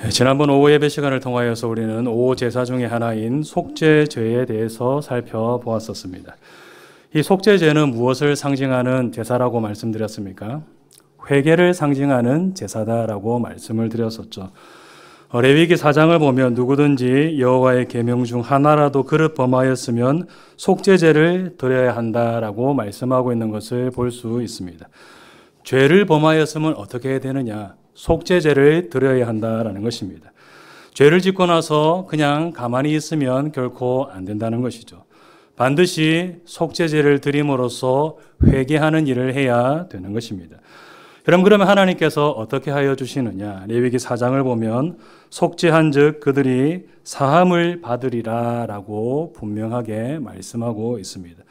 지난번 오후 예배 시간을 통하여서 우리는 오후 제사 중의 하나인 속죄제에 대해서 살펴보았었습니다. 이 속죄제는 무엇을 상징하는 제사라고 말씀드렸습니까? 회개를 상징하는 제사다라고 말씀을 드렸었죠. 레위기 4장을 보면 누구든지 여호와의 계명 중 하나라도 그릇 범하였으면 속죄제를 드려야 한다라고 말씀하고 있는 것을 볼 수 있습니다. 죄를 범하였으면 어떻게 해야 되느냐? 속죄제를 드려야 한다라는 것입니다. 죄를 짓고 나서 그냥 가만히 있으면 결코 안 된다는 것이죠. 반드시 속죄제를 드림으로써 회개하는 일을 해야 되는 것입니다. 그러면 하나님께서 어떻게 하여 주시느냐? 레위기 4장을 보면 속죄한즉 그들이 사함을 받으리라 라고 분명하게 말씀하고 있습니다.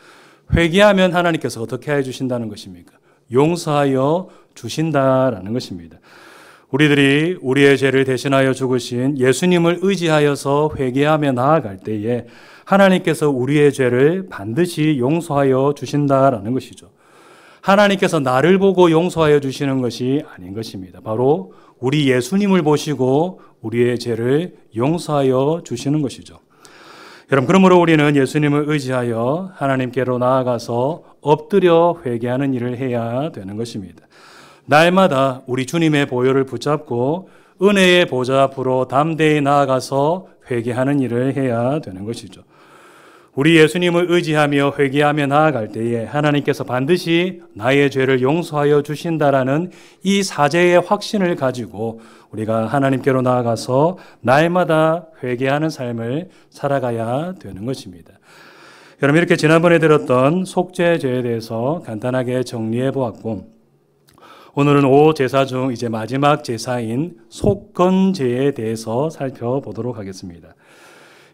회개하면 하나님께서 어떻게 하여 주신다는 것입니까? 용서하여 주신다라는 것입니다. 우리들이 우리의 죄를 대신하여 죽으신 예수님을 의지하여서 회개하며 나아갈 때에 하나님께서 우리의 죄를 반드시 용서하여 주신다라는 것이죠. 하나님께서 나를 보고 용서하여 주시는 것이 아닌 것입니다. 바로 우리 예수님을 보시고 우리의 죄를 용서하여 주시는 것이죠. 여러분, 그러므로 우리는 예수님을 의지하여 하나님께로 나아가서 엎드려 회개하는 일을 해야 되는 것입니다. 날마다 우리 주님의 보혈을 붙잡고 은혜의 보좌 앞으로 담대히 나아가서 회개하는 일을 해야 되는 것이죠. 우리 예수님을 의지하며 회개하며 나아갈 때에 하나님께서 반드시 나의 죄를 용서하여 주신다라는 이 사제의 확신을 가지고 우리가 하나님께로 나아가서 날마다 회개하는 삶을 살아가야 되는 것입니다. 여러분, 이렇게 지난번에 들었던 속죄제에 대해서 간단하게 정리해 보았고, 오늘은 오후 제사 중 이제 마지막 제사인 속건제에 대해서 살펴보도록 하겠습니다.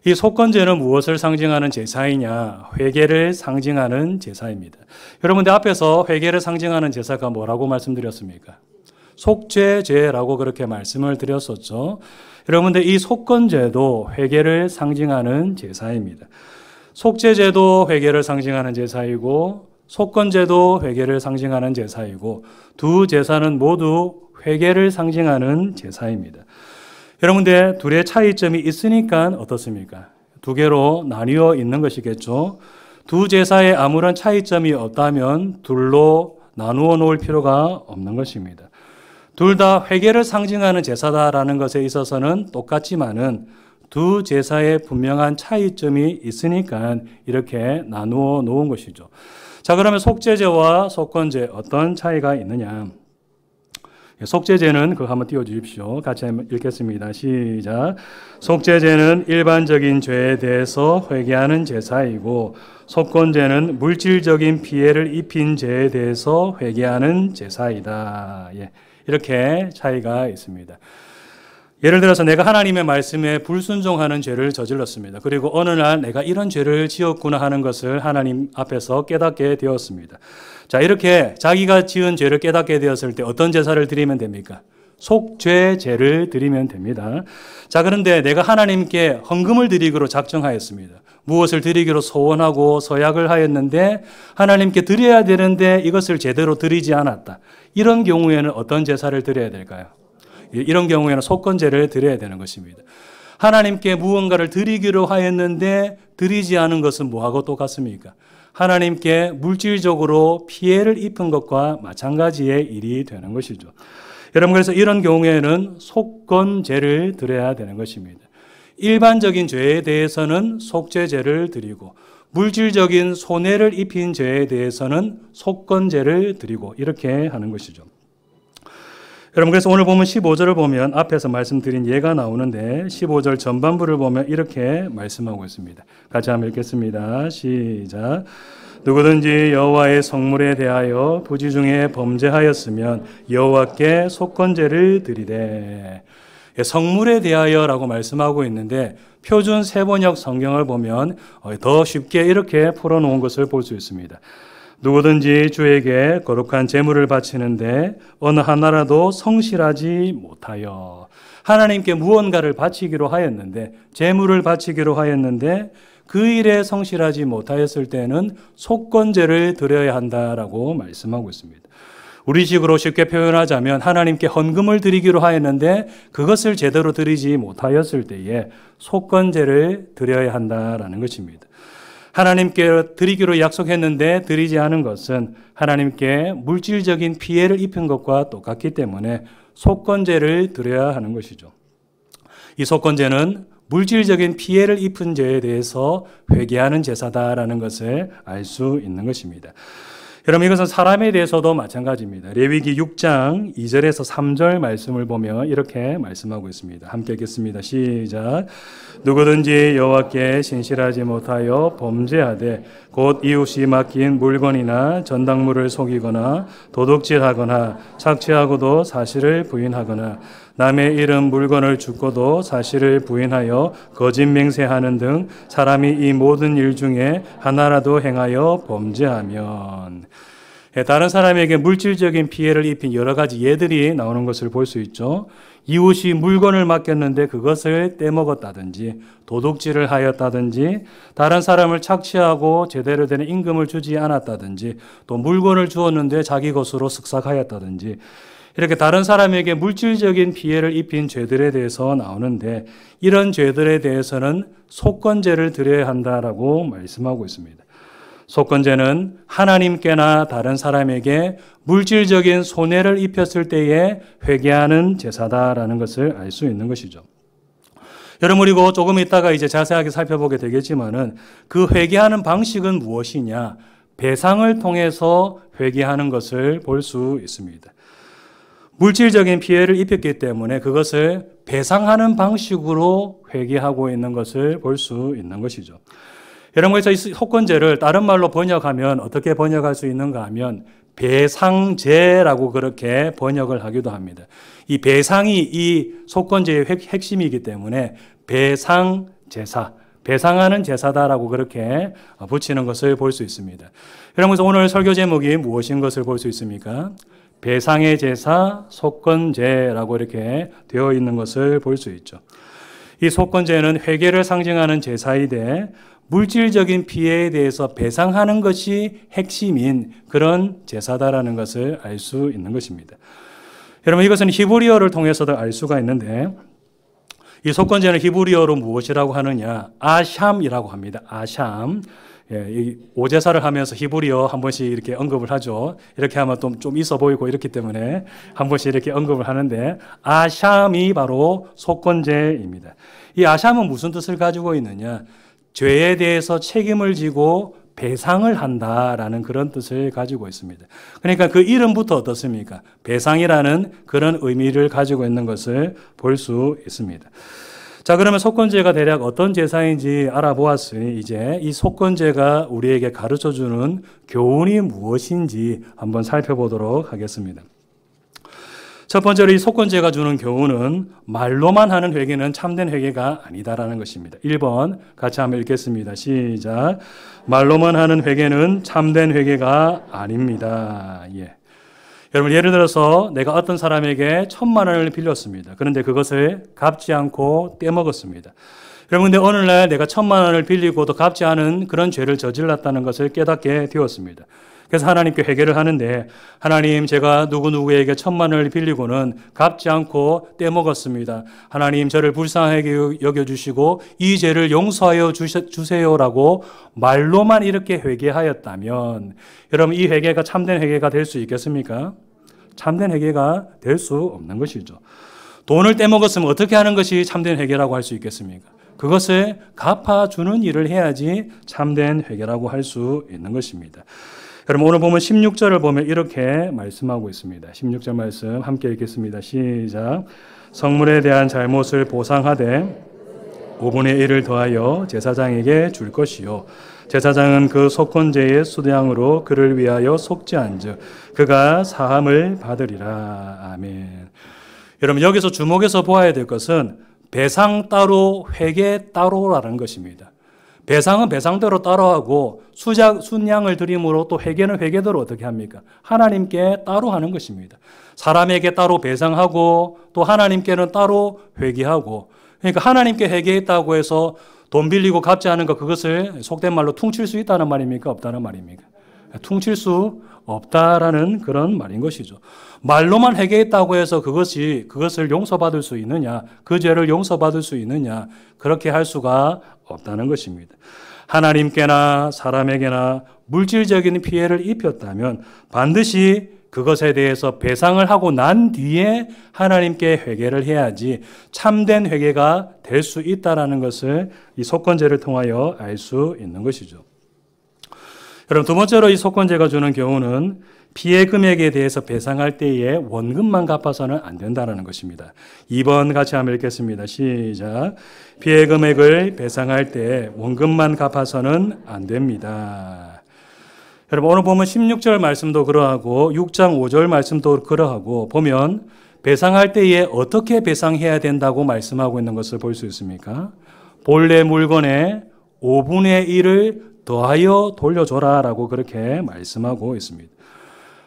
이 속건제는 무엇을 상징하는 제사이냐? 회개를 상징하는 제사입니다. 여러분들 앞에서 회개를 상징하는 제사가 뭐라고 말씀드렸습니까? 속죄제라고 그렇게 말씀을 드렸었죠. 여러분들 이 속건제도 회개를 상징하는 제사입니다. 속죄제도 회개를 상징하는 제사이고 속건제도 회개를 상징하는 제사이고 두 제사는 모두 회개를 상징하는 제사입니다. 여러분들 둘의 차이점이 있으니까 어떻습니까? 두 개로 나뉘어 있는 것이겠죠. 두 제사에 아무런 차이점이 없다면 둘로 나누어 놓을 필요가 없는 것입니다. 둘 다 회개를 상징하는 제사다라는 것에 있어서는 똑같지만은 두 제사에 분명한 차이점이 있으니까 이렇게 나누어 놓은 것이죠. 자, 그러면 속죄제와 속건제 어떤 차이가 있느냐? 속죄제는 그거 한번 띄워주십시오. 같이 읽겠습니다. 시작. 속죄제는 일반적인 죄에 대해서 회개하는 제사이고 속건제는 물질적인 피해를 입힌 죄에 대해서 회개하는 제사이다. 이렇게 차이가 있습니다. 예를 들어서 내가 하나님의 말씀에 불순종하는 죄를 저질렀습니다. 그리고 어느 날 내가 이런 죄를 지었구나 하는 것을 하나님 앞에서 깨닫게 되었습니다. 자, 이렇게 자기가 지은 죄를 깨닫게 되었을 때 어떤 제사를 드리면 됩니까? 속죄제를 드리면 됩니다. 자, 그런데 내가 하나님께 헌금을 드리기로 작정하였습니다. 무엇을 드리기로 소원하고 서약을 하였는데 하나님께 드려야 되는데 이것을 제대로 드리지 않았다. 이런 경우에는 어떤 제사를 드려야 될까요? 이런 경우에는 속건제를 드려야 되는 것입니다. 하나님께 무언가를 드리기로 하였는데 드리지 않은 것은 뭐하고 똑같습니까? 하나님께 물질적으로 피해를 입힌 것과 마찬가지의 일이 되는 것이죠. 여러분, 그래서 이런 경우에는 속건제를 드려야 되는 것입니다. 일반적인 죄에 대해서는 속죄제를 드리고 물질적인 손해를 입힌 죄에 대해서는 속건제를 드리고 이렇게 하는 것이죠. 여러분, 그래서 오늘 보면 15절을 보면 앞에서 말씀드린 예가 나오는데 15절 전반부를 보면 이렇게 말씀하고 있습니다. 같이 한번 읽겠습니다. 시작. 누구든지 여호와의 성물에 대하여 부지 중에 범죄하였으면 여호와께 속건제를 드리되. 성물에 대하여라고 말씀하고 있는데 표준 세번역 성경을 보면 더 쉽게 이렇게 풀어놓은 것을 볼 수 있습니다. 누구든지 주에게 거룩한 제물을 바치는데 어느 하나라도 성실하지 못하여 하나님께 무언가를 바치기로 하였는데 제물을 바치기로 하였는데 그 일에 성실하지 못하였을 때는 속건제를 드려야 한다라고 말씀하고 있습니다. 우리식으로 쉽게 표현하자면 하나님께 헌금을 드리기로 하였는데 그것을 제대로 드리지 못하였을 때에 속건제를 드려야 한다라는 것입니다. 하나님께 드리기로 약속했는데 드리지 않은 것은 하나님께 물질적인 피해를 입힌 것과 똑같기 때문에 속건제를 드려야 하는 것이죠. 이 속건제는 물질적인 피해를 입은 죄에 대해서 회개하는 제사다라는 것을 알 수 있는 것입니다. 여러분, 이것은 사람에 대해서도 마찬가지입니다. 레위기 6장 2절에서 3절 말씀을 보면 이렇게 말씀하고 있습니다. 함께 읽겠습니다. 시작. 누구든지 여호와께 신실하지 못하여 범죄하되 곧 이웃이 맡긴 물건이나 전당물을 속이거나 도둑질하거나 착취하고도 사실을 부인하거나 남의 잃은 물건을 줍고도 사실을 부인하여 거짓 맹세하는 등 사람이 이 모든 일 중에 하나라도 행하여 범죄하면, 다른 사람에게 물질적인 피해를 입힌 여러 가지 예들이 나오는 것을 볼 수 있죠. 이웃이 물건을 맡겼는데 그것을 떼먹었다든지 도둑질을 하였다든지 다른 사람을 착취하고 제대로 된 임금을 주지 않았다든지 또 물건을 주었는데 자기 것으로 쓱싹하였다든지 이렇게 다른 사람에게 물질적인 피해를 입힌 죄들에 대해서 나오는데 이런 죄들에 대해서는 속건제를 드려야 한다라고 말씀하고 있습니다. 속건제는 하나님께나 다른 사람에게 물질적인 손해를 입혔을 때에 회개하는 제사다라는 것을 알 수 있는 것이죠. 여러분, 그리고 조금 있다가 이제 자세하게 살펴보게 되겠지만은 그 회개하는 방식은 무엇이냐? 배상을 통해서 회개하는 것을 볼 수 있습니다. 물질적인 피해를 입혔기 때문에 그것을 배상하는 방식으로 회개하고 있는 것을 볼 수 있는 것이죠. 여러분, 그래서 이 속건제를 다른 말로 번역하면 어떻게 번역할 수 있는가 하면 배상제라고 그렇게 번역을 하기도 합니다. 이 배상이 이 속건제의 핵심이기 때문에 배상제사, 배상하는 제사다라고 그렇게 붙이는 것을 볼 수 있습니다. 여러분, 그래서 오늘 설교 제목이 무엇인 것을 볼 수 있습니까? 배상의 제사, 속건제라고 이렇게 되어 있는 것을 볼 수 있죠. 이 속건제는 회개를 상징하는 제사이되 물질적인 피해에 대해서 배상하는 것이 핵심인 그런 제사다라는 것을 알 수 있는 것입니다. 여러분, 이것은 히브리어를 통해서도 알 수가 있는데 이 속건제는 히브리어로 무엇이라고 하느냐? 아샴이라고 합니다. 아샴. 이 오제사를 하면서 히브리어 한 번씩 이렇게 언급을 하죠. 이렇게 하면 좀 있어 보이고 이렇기 때문에 한 번씩 이렇게 언급을 하는데 아샴이 바로 속건제입니다. 이 아샴은 무슨 뜻을 가지고 있느냐? 죄에 대해서 책임을 지고 배상을 한다라는 그런 뜻을 가지고 있습니다. 그러니까 그 이름부터 어떻습니까? 배상이라는 그런 의미를 가지고 있는 것을 볼 수 있습니다. 자, 그러면 속건제가 대략 어떤 제사인지 알아보았으니 이제 이 속건제가 우리에게 가르쳐주는 교훈이 무엇인지 한번 살펴보도록 하겠습니다. 첫 번째로 이 속건제가 주는 교훈은 말로만 하는 회개는 참된 회개가 아니다라는 것입니다. 1번 같이 한번 읽겠습니다. 시작. 말로만 하는 회개는 참된 회개가 아닙니다. 예. 여러분, 예를 들어서 내가 어떤 사람에게 1,000만 원을 빌렸습니다. 그런데 그것을 갚지 않고 떼먹었습니다. 여러분, 근데 어느 날 내가 1,000만 원을 빌리고도 갚지 않은 그런 죄를 저질렀다는 것을 깨닫게 되었습니다. 그래서 하나님께 회개를 하는데 하나님, 제가 누구누구에게 1,000만 원을 빌리고는 갚지 않고 떼먹었습니다. 하나님, 저를 불쌍하게 여겨주시고 이 죄를 용서하여 주세요라고 말로만 이렇게 회개하였다면 여러분, 이 회개가 참된 회개가 될 수 있겠습니까? 참된 회개가 될 수 없는 것이죠. 돈을 떼먹었으면 어떻게 하는 것이 참된 회개라고 할 수 있겠습니까? 그것을 갚아주는 일을 해야지 참된 회개라고 할 수 있는 것입니다. 여러분, 오늘 보면 16절을 보면 이렇게 말씀하고 있습니다. 16절 말씀 함께 읽겠습니다. 시작. 성물에 대한 잘못을 보상하되 5분의 1을 더하여 제사장에게 줄 것이요 제사장은 그 속건제의 수량으로 그를 위하여 속죄한즉 그가 사함을 받으리라. 아멘. 여러분, 여기서 주목해서 보아야 될 것은 배상 따로 회개 따로라는 것입니다. 배상은 배상대로 따로 하고 순양을 드림으로 또 회개는 회개대로 어떻게 합니까? 하나님께 따로 하는 것입니다. 사람에게 따로 배상하고 또 하나님께는 따로 회개하고, 그러니까 하나님께 회개했다고 해서 돈 빌리고 갚지 않은 것, 그것을 속된 말로 퉁칠 수 있다는 말입니까? 없다는 말입니까? 퉁칠 수 없다라는 그런 말인 것이죠. 말로만 회개했다고 해서 그것을 용서받을 수 있느냐, 그 죄를 용서받을 수 있느냐, 그렇게 할 수가 없다는 것입니다. 하나님께나 사람에게나 물질적인 피해를 입혔다면 반드시 그것에 대해서 배상을 하고 난 뒤에 하나님께 회개를 해야지 참된 회개가 될 수 있다는 것을 이 속건제를 통하여 알 수 있는 것이죠. 여러분, 두 번째로 이 속건제가 주는 교훈은 피해 금액에 대해서 배상할 때에 원금만 갚아서는 안 된다는 것입니다. 2번 같이 한번 읽겠습니다. 시작. 피해 금액을 배상할 때 원금만 갚아서는 안 됩니다. 여러분, 오늘 보면 16절 말씀도 그러하고 6장 5절 말씀도 그러하고 보면 배상할 때에 어떻게 배상해야 된다고 말씀하고 있는 것을 볼 수 있습니까? 본래 물건의 5분의 1을 더하여 돌려줘라라고 그렇게 말씀하고 있습니다.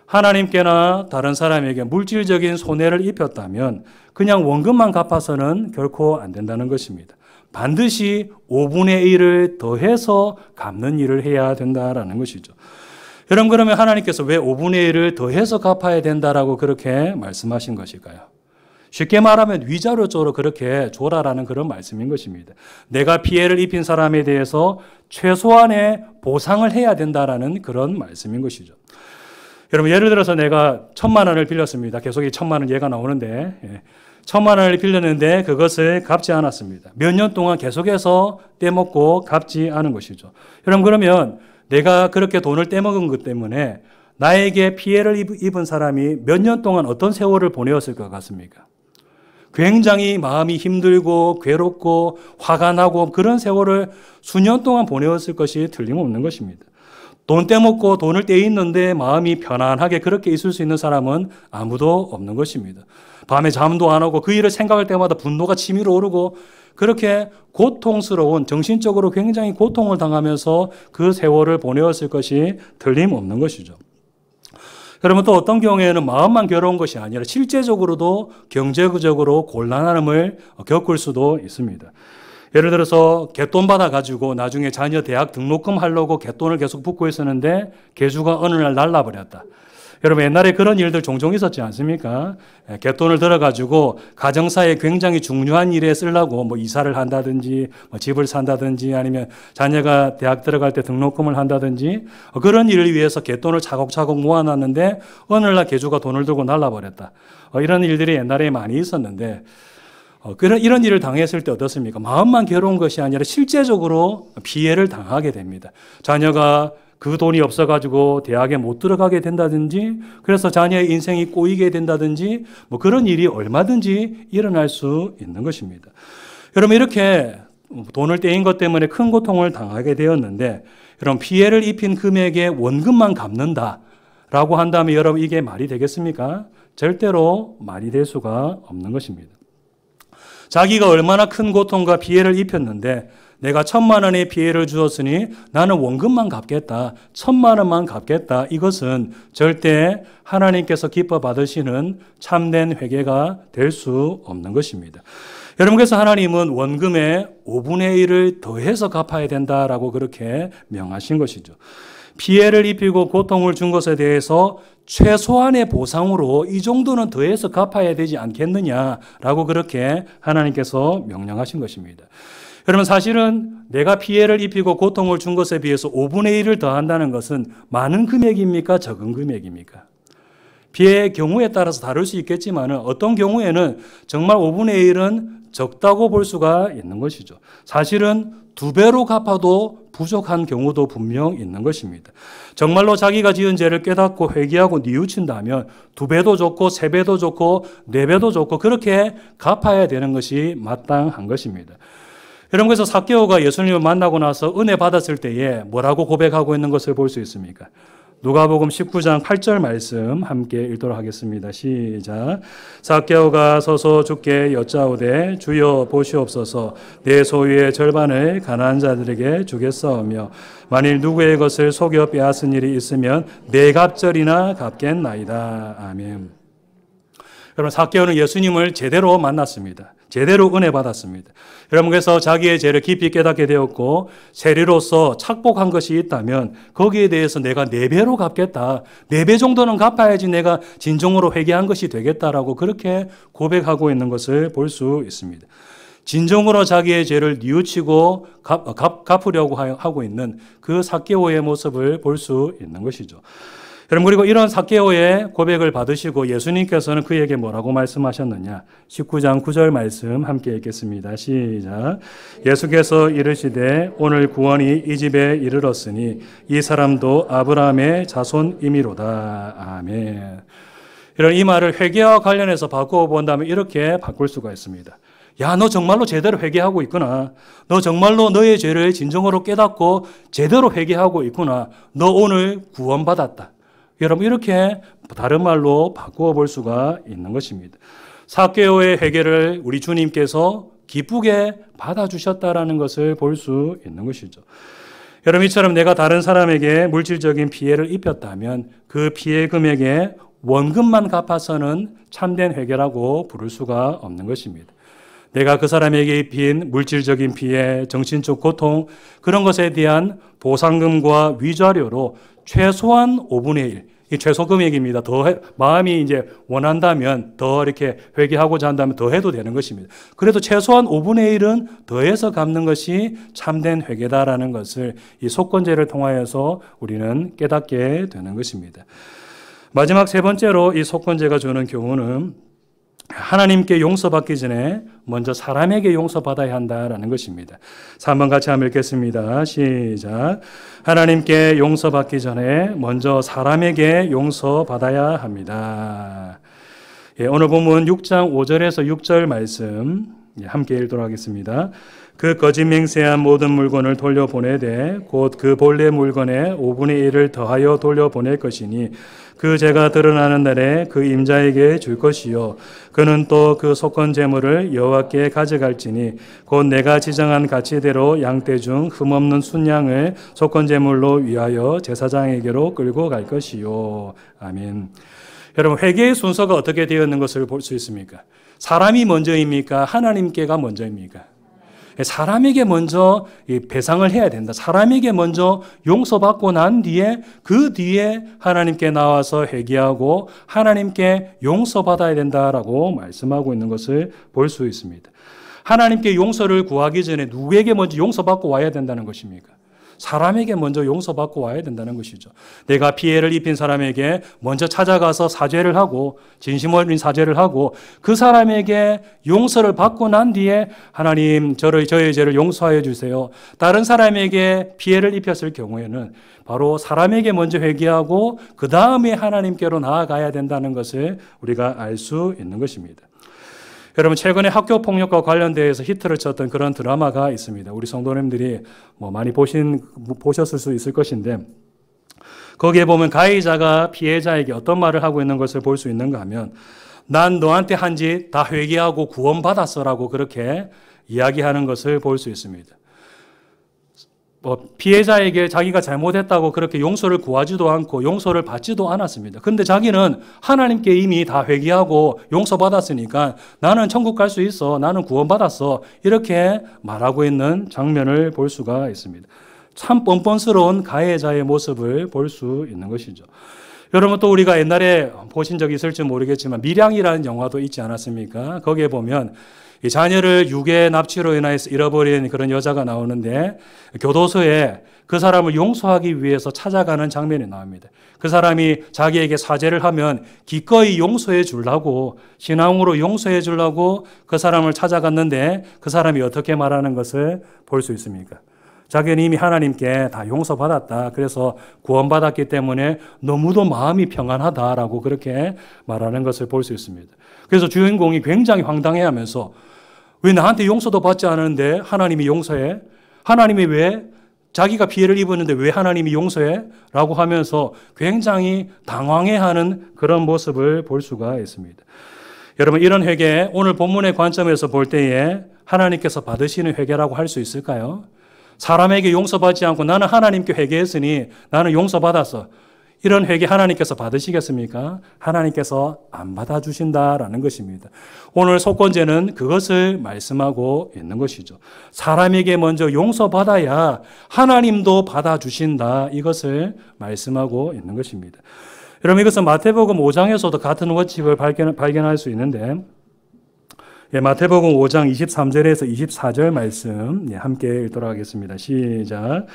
하나님께나 다른 사람에게 물질적인 손해를 입혔다면 그냥 원금만 갚아서는 결코 안 된다는 것입니다. 반드시 5분의 1을 더해서 갚는 일을 해야 된다라는 것이죠. 여러분, 그러면 하나님께서 왜 5분의 1을 더해서 갚아야 된다라고 그렇게 말씀하신 것일까요? 쉽게 말하면 위자료적으로 그렇게 줘라라는 그런 말씀인 것입니다. 내가 피해를 입힌 사람에 대해서 최소한의 보상을 해야 된다라는 그런 말씀인 것이죠. 여러분, 예를 들어서 내가 1,000만 원을 빌렸습니다. 계속 이 1,000만 원 얘가 나오는데 1,000만 원을 빌렸는데 그것을 갚지 않았습니다. 몇 년 동안 계속해서 떼먹고 갚지 않은 것이죠. 여러분, 그러면 내가 그렇게 돈을 떼먹은 것 때문에 나에게 피해를 입은 사람이 몇 년 동안 어떤 세월을 보내었을 것 같습니까? 굉장히 마음이 힘들고 괴롭고 화가 나고 그런 세월을 수년 동안 보내었을 것이 틀림없는 것입니다. 돈 떼먹고 돈을 떼있는데 마음이 편안하게 그렇게 있을 수 있는 사람은 아무도 없는 것입니다. 밤에 잠도 안 오고 그 일을 생각할 때마다 분노가 치밀어 오르고 그렇게 고통스러운, 정신적으로 굉장히 고통을 당하면서 그 세월을 보내었을 것이 틀림없는 것이죠. 그러면 또 어떤 경우에는 마음만 괴로운 것이 아니라 실제적으로도 경제적으로 곤란함을 겪을 수도 있습니다. 예를 들어서 갯돈 받아가지고 나중에 자녀 대학 등록금 하려고 갯돈을 계속 붓고 있었는데 개주가 어느 날 날라버렸다. 여러분, 옛날에 그런 일들 종종 있었지 않습니까? 갯돈을 들어가지고 가정사에 굉장히 중요한 일에 쓰려고 뭐 이사를 한다든지 뭐 집을 산다든지 아니면 자녀가 대학 들어갈 때 등록금을 한다든지 그런 일을 위해서 갯돈을 차곡차곡 모아놨는데 어느 날 개주가 돈을 들고 날라버렸다. 이런 일들이 옛날에 많이 있었는데 이런 일을 당했을 때 어떻습니까? 마음만 괴로운 것이 아니라 실제적으로 피해를 당하게 됩니다. 자녀가 그 돈이 없어가지고 대학에 못 들어가게 된다든지 그래서 자녀의 인생이 꼬이게 된다든지 뭐 그런 일이 얼마든지 일어날 수 있는 것입니다. 여러분, 이렇게 돈을 떼인 것 때문에 큰 고통을 당하게 되었는데 여러분, 피해를 입힌 금액의 원금만 갚는다라고 한다면 여러분, 이게 말이 되겠습니까? 절대로 말이 될 수가 없는 것입니다. 자기가 얼마나 큰 고통과 피해를 입혔는데 내가 1,000만 원의 피해를 주었으니 나는 원금만 갚겠다. 1,000만 원만 갚겠다. 이것은 절대 하나님께서 기뻐 받으시는 참된 회개가 될 수 없는 것입니다. 여러분, 그래서 하나님은 원금의 5분의 1을 더해서 갚아야 된다라고 그렇게 명하신 것이죠. 피해를 입히고 고통을 준 것에 대해서 최소한의 보상으로 이 정도는 더해서 갚아야 되지 않겠느냐라고 그렇게 하나님께서 명령하신 것입니다. 여러분, 사실은 내가 피해를 입히고 고통을 준 것에 비해서 5분의 1을 더한다는 것은 많은 금액입니까? 적은 금액입니까? 피해의 경우에 따라서 다를 수 있겠지만 어떤 경우에는 정말 5분의 1은 적다고 볼 수가 있는 것이죠. 사실은 2배로 갚아도 부족한 경우도 분명 있는 것입니다. 정말로 자기가 지은 죄를 깨닫고 회개하고 뉘우친다면 2배도 좋고 3배도 좋고 4배도 좋고 그렇게 갚아야 되는 것이 마땅한 것입니다. 여러분, 그래서 삭개오가 예수님을 만나고 나서 은혜 받았을 때에 뭐라고 고백하고 있는 것을 볼 수 있습니까? 누가복음 19장 8절 말씀 함께 읽도록 하겠습니다. 시작. 삭개오가 서서 주께 여짜오되 주여 보시옵소서 내 소유의 절반을 가난한 자들에게 주겠사오며 만일 누구의 것을 속여 빼앗은 일이 있으면 네 갑절이나 갚겠나이다. 아멘. 여러분, 삭개오는 예수님을 제대로 만났습니다. 제대로 은혜 받았습니다. 여러분, 그래서 자기의 죄를 깊이 깨닫게 되었고 세리로서 착복한 것이 있다면 거기에 대해서 내가 4배로 갚겠다. 4배 정도는 갚아야지 내가 진정으로 회개한 것이 되겠다라고 그렇게 고백하고 있는 것을 볼 수 있습니다. 진정으로 자기의 죄를 뉘우치고 갚으려고 하고 있는 그 삭개오의 모습을 볼 수 있는 것이죠. 여러분, 그리고 이런 삭개오의 고백을 받으시고 예수님께서는 그에게 뭐라고 말씀하셨느냐? 19장 9절 말씀 함께 읽겠습니다. 시작. 예수께서 이르시되 오늘 구원이 이 집에 이르렀으니 이 사람도 아브라함의 자손이미로다. 아멘. 이런 이 말을 회개와 관련해서 바꾸어 본다면 이렇게 바꿀 수가 있습니다. 야, 너 정말로 제대로 회개하고 있구나. 너 정말로 너의 죄를 진정으로 깨닫고 제대로 회개하고 있구나. 너 오늘 구원받았다. 여러분, 이렇게 다른 말로 바꾸어 볼 수가 있는 것입니다. 삭개오의 회개를 우리 주님께서 기쁘게 받아주셨다라는 것을 볼 수 있는 것이죠. 여러분, 이처럼 내가 다른 사람에게 물질적인 피해를 입혔다면 그 피해 금액의 원금만 갚아서는 참된 회개라고 부를 수가 없는 것입니다. 내가 그 사람에게 입힌 물질적인 피해, 정신적 고통, 그런 것에 대한 보상금과 위자료로 최소한 5분의 1, 이 최소 금액입니다. 마음이 이제 원한다면 더 이렇게 회개하고자 한다면 더 해도 되는 것입니다. 그래도 최소한 5분의 1은 더해서 갚는 것이 참된 회개다라는 것을 이 속건제를 통하여서 우리는 깨닫게 되는 것입니다. 마지막 세 번째로 이 속건제가 주는 교훈은 하나님께 용서받기 전에 먼저 사람에게 용서받아야 한다라는 것입니다. 3번 같이 한번 읽겠습니다. 시작. 하나님께 용서받기 전에 먼저 사람에게 용서받아야 합니다. 오늘 본문 6장 5절에서 6절 말씀 함께 읽도록 하겠습니다. 그 거짓 맹세한 모든 물건을 돌려보내되 곧 그 본래 물건의 5분의 1을 더하여 돌려보낼 것이니 그 죄가 드러나는 날에 그 임자에게 줄 것이요 그는 또 그 속건 제물을 여호와께 가져갈지니 곧 내가 지정한 가치대로 양떼 중 흠없는 순양을 속건 제물로 위하여 제사장에게로 끌고 갈 것이요. 아멘. 여러분, 회개의 순서가 어떻게 되어 있는 것을 볼 수 있습니까? 사람이 먼저입니까? 하나님께가 먼저입니까? 사람에게 먼저 배상을 해야 된다. 사람에게 먼저 용서받고 난 뒤에 그 뒤에 하나님께 나와서 회개하고 하나님께 용서받아야 된다라고 말씀하고 있는 것을 볼 수 있습니다. 하나님께 용서를 구하기 전에 누구에게 먼저 용서받고 와야 된다는 것입니까? 사람에게 먼저 용서받고 와야 된다는 것이죠. 내가 피해를 입힌 사람에게 먼저 찾아가서 사죄를 하고 진심 어린 사죄를 하고 그 사람에게 용서를 받고 난 뒤에 하나님 저의 죄를 용서하여 주세요. 다른 사람에게 피해를 입혔을 경우에는 바로 사람에게 먼저 회개하고 그 다음에 하나님께로 나아가야 된다는 것을 우리가 알 수 있는 것입니다. 여러분, 최근에 학교 폭력과 관련돼서 히트를 쳤던 그런 드라마가 있습니다. 우리 성도님들이 많이 보셨을 수 있을 것인데, 거기에 보면 가해자가 피해자에게 어떤 말을 하고 있는 것을 볼 수 있는가 하면, 난 너한테 한 짓 다 회개하고 구원받았어라고 그렇게 이야기하는 것을 볼 수 있습니다. 피해자에게 자기가 잘못했다고 그렇게 용서를 구하지도 않고 용서를 받지도 않았습니다. 그런데 자기는 하나님께 이미 다 회개하고 용서받았으니까 나는 천국 갈 수 있어. 나는 구원받았어. 이렇게 말하고 있는 장면을 볼 수가 있습니다. 참 뻔뻔스러운 가해자의 모습을 볼 수 있는 것이죠. 여러분, 또 우리가 옛날에 보신 적이 있을지 모르겠지만 밀양이라는 영화도 있지 않았습니까? 거기에 보면 이 자녀를 유괴 납치로 인해서 잃어버린 그런 여자가 나오는데 교도소에 그 사람을 용서하기 위해서 찾아가는 장면이 나옵니다. 그 사람이 자기에게 사죄를 하면 기꺼이 용서해 주려고, 신앙으로 용서해 주려고 그 사람을 찾아갔는데 그 사람이 어떻게 말하는 것을 볼 수 있습니까? 자기는 이미 하나님께 다 용서받았다. 그래서 구원받았기 때문에 너무도 마음이 평안하다라고 그렇게 말하는 것을 볼 수 있습니다. 그래서 주인공이 굉장히 황당해하면서 왜 나한테 용서도 받지 않았는데 하나님이 용서해? 하나님이 왜? 자기가 피해를 입었는데 왜 하나님이 용서해? 라고 하면서 굉장히 당황해하는 그런 모습을 볼 수가 있습니다. 여러분, 이런 회개, 오늘 본문의 관점에서 볼 때에 하나님께서 받으시는 회개라고 할 수 있을까요? 사람에게 용서받지 않고 나는 하나님께 회개했으니 나는 용서받았어. 이런 회개 하나님께서 받으시겠습니까? 하나님께서 안 받아주신다라는 것입니다. 오늘 속건제는 그것을 말씀하고 있는 것이죠. 사람에게 먼저 용서받아야 하나님도 받아주신다. 이것을 말씀하고 있는 것입니다. 여러분, 이것은 마태복음 5장에서도 같은 원칙을 발견할 수 있는데, 마태복음 5장 23절에서 24절 말씀 함께 읽도록 하겠습니다. 시작.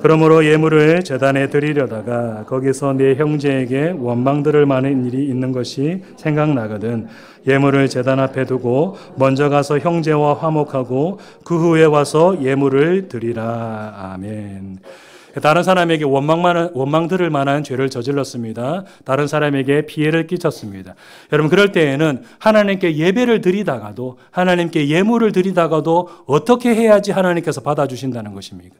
그러므로 예물을 제단에 드리려다가 거기서 내 형제에게 원망 들을 만한 일이 있는 것이 생각나거든 예물을 제단 앞에 두고 먼저 가서 형제와 화목하고 그 후에 와서 예물을 드리라. 아멘. 다른 사람에게 원망 들을 만한 죄를 저질렀습니다. 다른 사람에게 피해를 끼쳤습니다. 여러분, 그럴 때에는 하나님께 예배를 드리다가도, 하나님께 예물을 드리다가도 어떻게 해야지 하나님께서 받아주신다는 것입니까?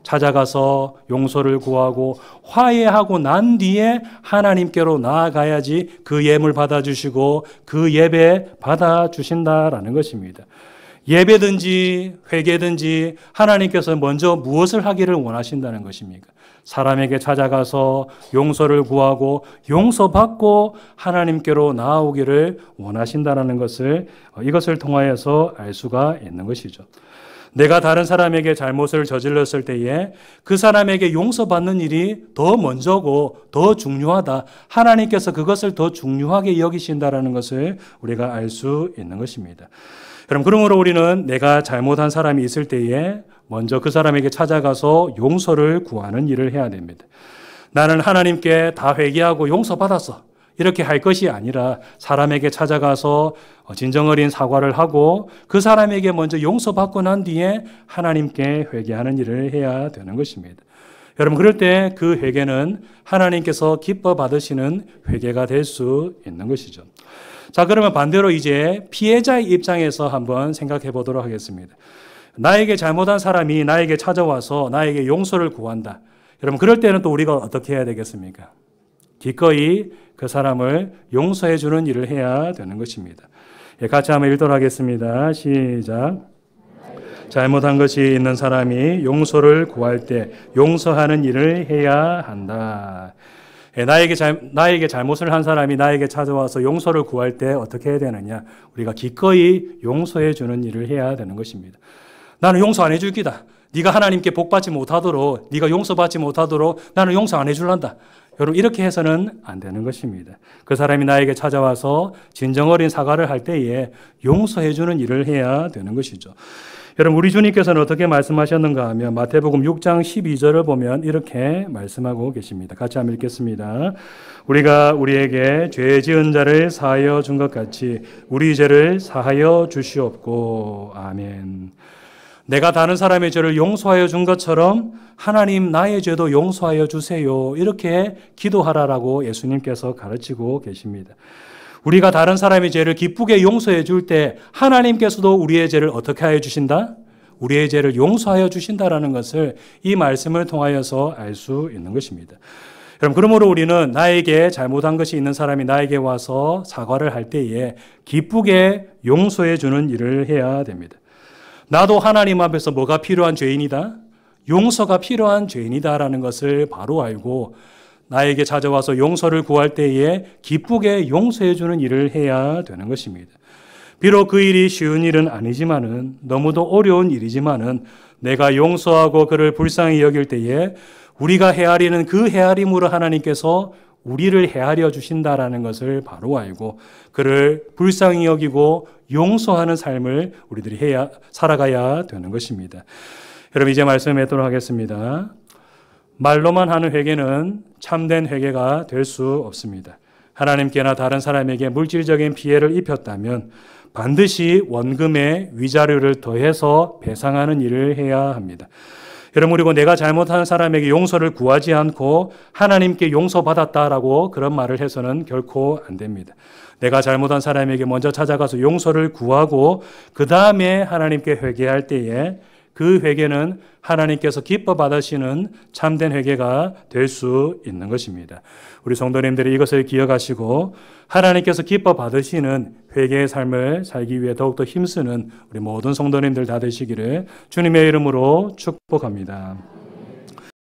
찾아가서 용서를 구하고 화해하고 난 뒤에 하나님께로 나아가야지 그 예물 받아주시고 그 예배 받아주신다라는 것입니다. 예배든지 회개든지 하나님께서 먼저 무엇을 하기를 원하신다는 것입니까? 사람에게 찾아가서 용서를 구하고 용서받고 하나님께로 나아오기를 원하신다는 것을 이것을 통하여서 알 수가 있는 것이죠. 내가 다른 사람에게 잘못을 저질렀을 때에 그 사람에게 용서받는 일이 더 먼저고 더 중요하다. 하나님께서 그것을 더 중요하게 여기신다는 것을 우리가 알 수 있는 것입니다. 그러므로 우리는 내가 잘못한 사람이 있을 때에 먼저 그 사람에게 찾아가서 용서를 구하는 일을 해야 됩니다. 나는 하나님께 다 회개하고 용서받았어. 이렇게 할 것이 아니라 사람에게 찾아가서 진정 어린 사과를 하고 그 사람에게 먼저 용서받고 난 뒤에 하나님께 회개하는 일을 해야 되는 것입니다. 여러분, 그럴 때 그 회개는 하나님께서 기뻐 받으시는 회개가 될 수 있는 것이죠. 자, 그러면 반대로 이제 피해자의 입장에서 한번 생각해 보도록 하겠습니다. 나에게 잘못한 사람이 나에게 찾아와서 나에게 용서를 구한다. 여러분, 그럴 때는 또 우리가 어떻게 해야 되겠습니까? 기꺼이 그 사람을 용서해 주는 일을 해야 되는 것입니다. 같이 한번 읽도록 하겠습니다. 시작. 잘못한 것이 있는 사람이 용서를 구할 때 용서하는 일을 해야 한다. 나에게 잘못을 한 사람이 나에게 찾아와서 용서를 구할 때 어떻게 해야 되느냐? 우리가 기꺼이 용서해 주는 일을 해야 되는 것입니다. 나는 용서 안 해줄 기다. 네가 하나님께 복받지 못하도록, 네가 용서받지 못하도록 나는 용서 안 해줄란다. 여러분, 이렇게 해서는 안 되는 것입니다. 그 사람이 나에게 찾아와서 진정 어린 사과를 할 때에 용서해 주는 일을 해야 되는 것이죠. 여러분, 우리 주님께서는 어떻게 말씀하셨는가 하면 마태복음 6장 12절을 보면 이렇게 말씀하고 계십니다. 같이 한번 읽겠습니다. 우리가 우리에게 죄 지은 자를 사하여 준 것 같이 우리 죄를 사하여 주시옵고. 아멘. 내가 다른 사람의 죄를 용서하여 준 것처럼 하나님 나의 죄도 용서하여 주세요. 이렇게 기도하라라고 예수님께서 가르치고 계십니다. 우리가 다른 사람의 죄를 기쁘게 용서해 줄 때 하나님께서도 우리의 죄를 어떻게 하여 주신다? 우리의 죄를 용서하여 주신다라는 것을 이 말씀을 통하여서 알 수 있는 것입니다. 여러분, 그러므로 우리는 나에게 잘못한 것이 있는 사람이 나에게 와서 사과를 할 때에 기쁘게 용서해 주는 일을 해야 됩니다. 나도 하나님 앞에서 뭐가 필요한 죄인이다? 용서가 필요한 죄인이다라는 것을 바로 알고 나에게 찾아와서 용서를 구할 때에 기쁘게 용서해 주는 일을 해야 되는 것입니다. 비록 그 일이 쉬운 일은 아니지만은 너무도 어려운 일이지만은 내가 용서하고 그를 불쌍히 여길 때에 우리가 헤아리는 그 헤아림으로 하나님께서 우리를 헤아려 주신다라는 것을 바로 알고 그를 불쌍히 여기고 용서하는 삶을 우리들이 살아가야 되는 것입니다. 여러분, 이제 말씀하도록 하겠습니다. 말로만 하는 회개는 참된 회개가 될 수 없습니다. 하나님께나 다른 사람에게 물질적인 피해를 입혔다면 반드시 원금의 위자료를 더해서 배상하는 일을 해야 합니다. 여러분, 그리고 내가 잘못한 사람에게 용서를 구하지 않고 하나님께 용서받았다라고 그런 말을 해서는 결코 안 됩니다. 내가 잘못한 사람에게 먼저 찾아가서 용서를 구하고 그 다음에 하나님께 회개할 때에 그 회개는 하나님께서 기뻐 받으시는 참된 회개가 될 수 있는 것입니다. 우리 성도님들이 이것을 기억하시고 하나님께서 기뻐 받으시는 회개의 삶을 살기 위해 더욱더 힘쓰는 우리 모든 성도님들 다 되시기를 주님의 이름으로 축복합니다.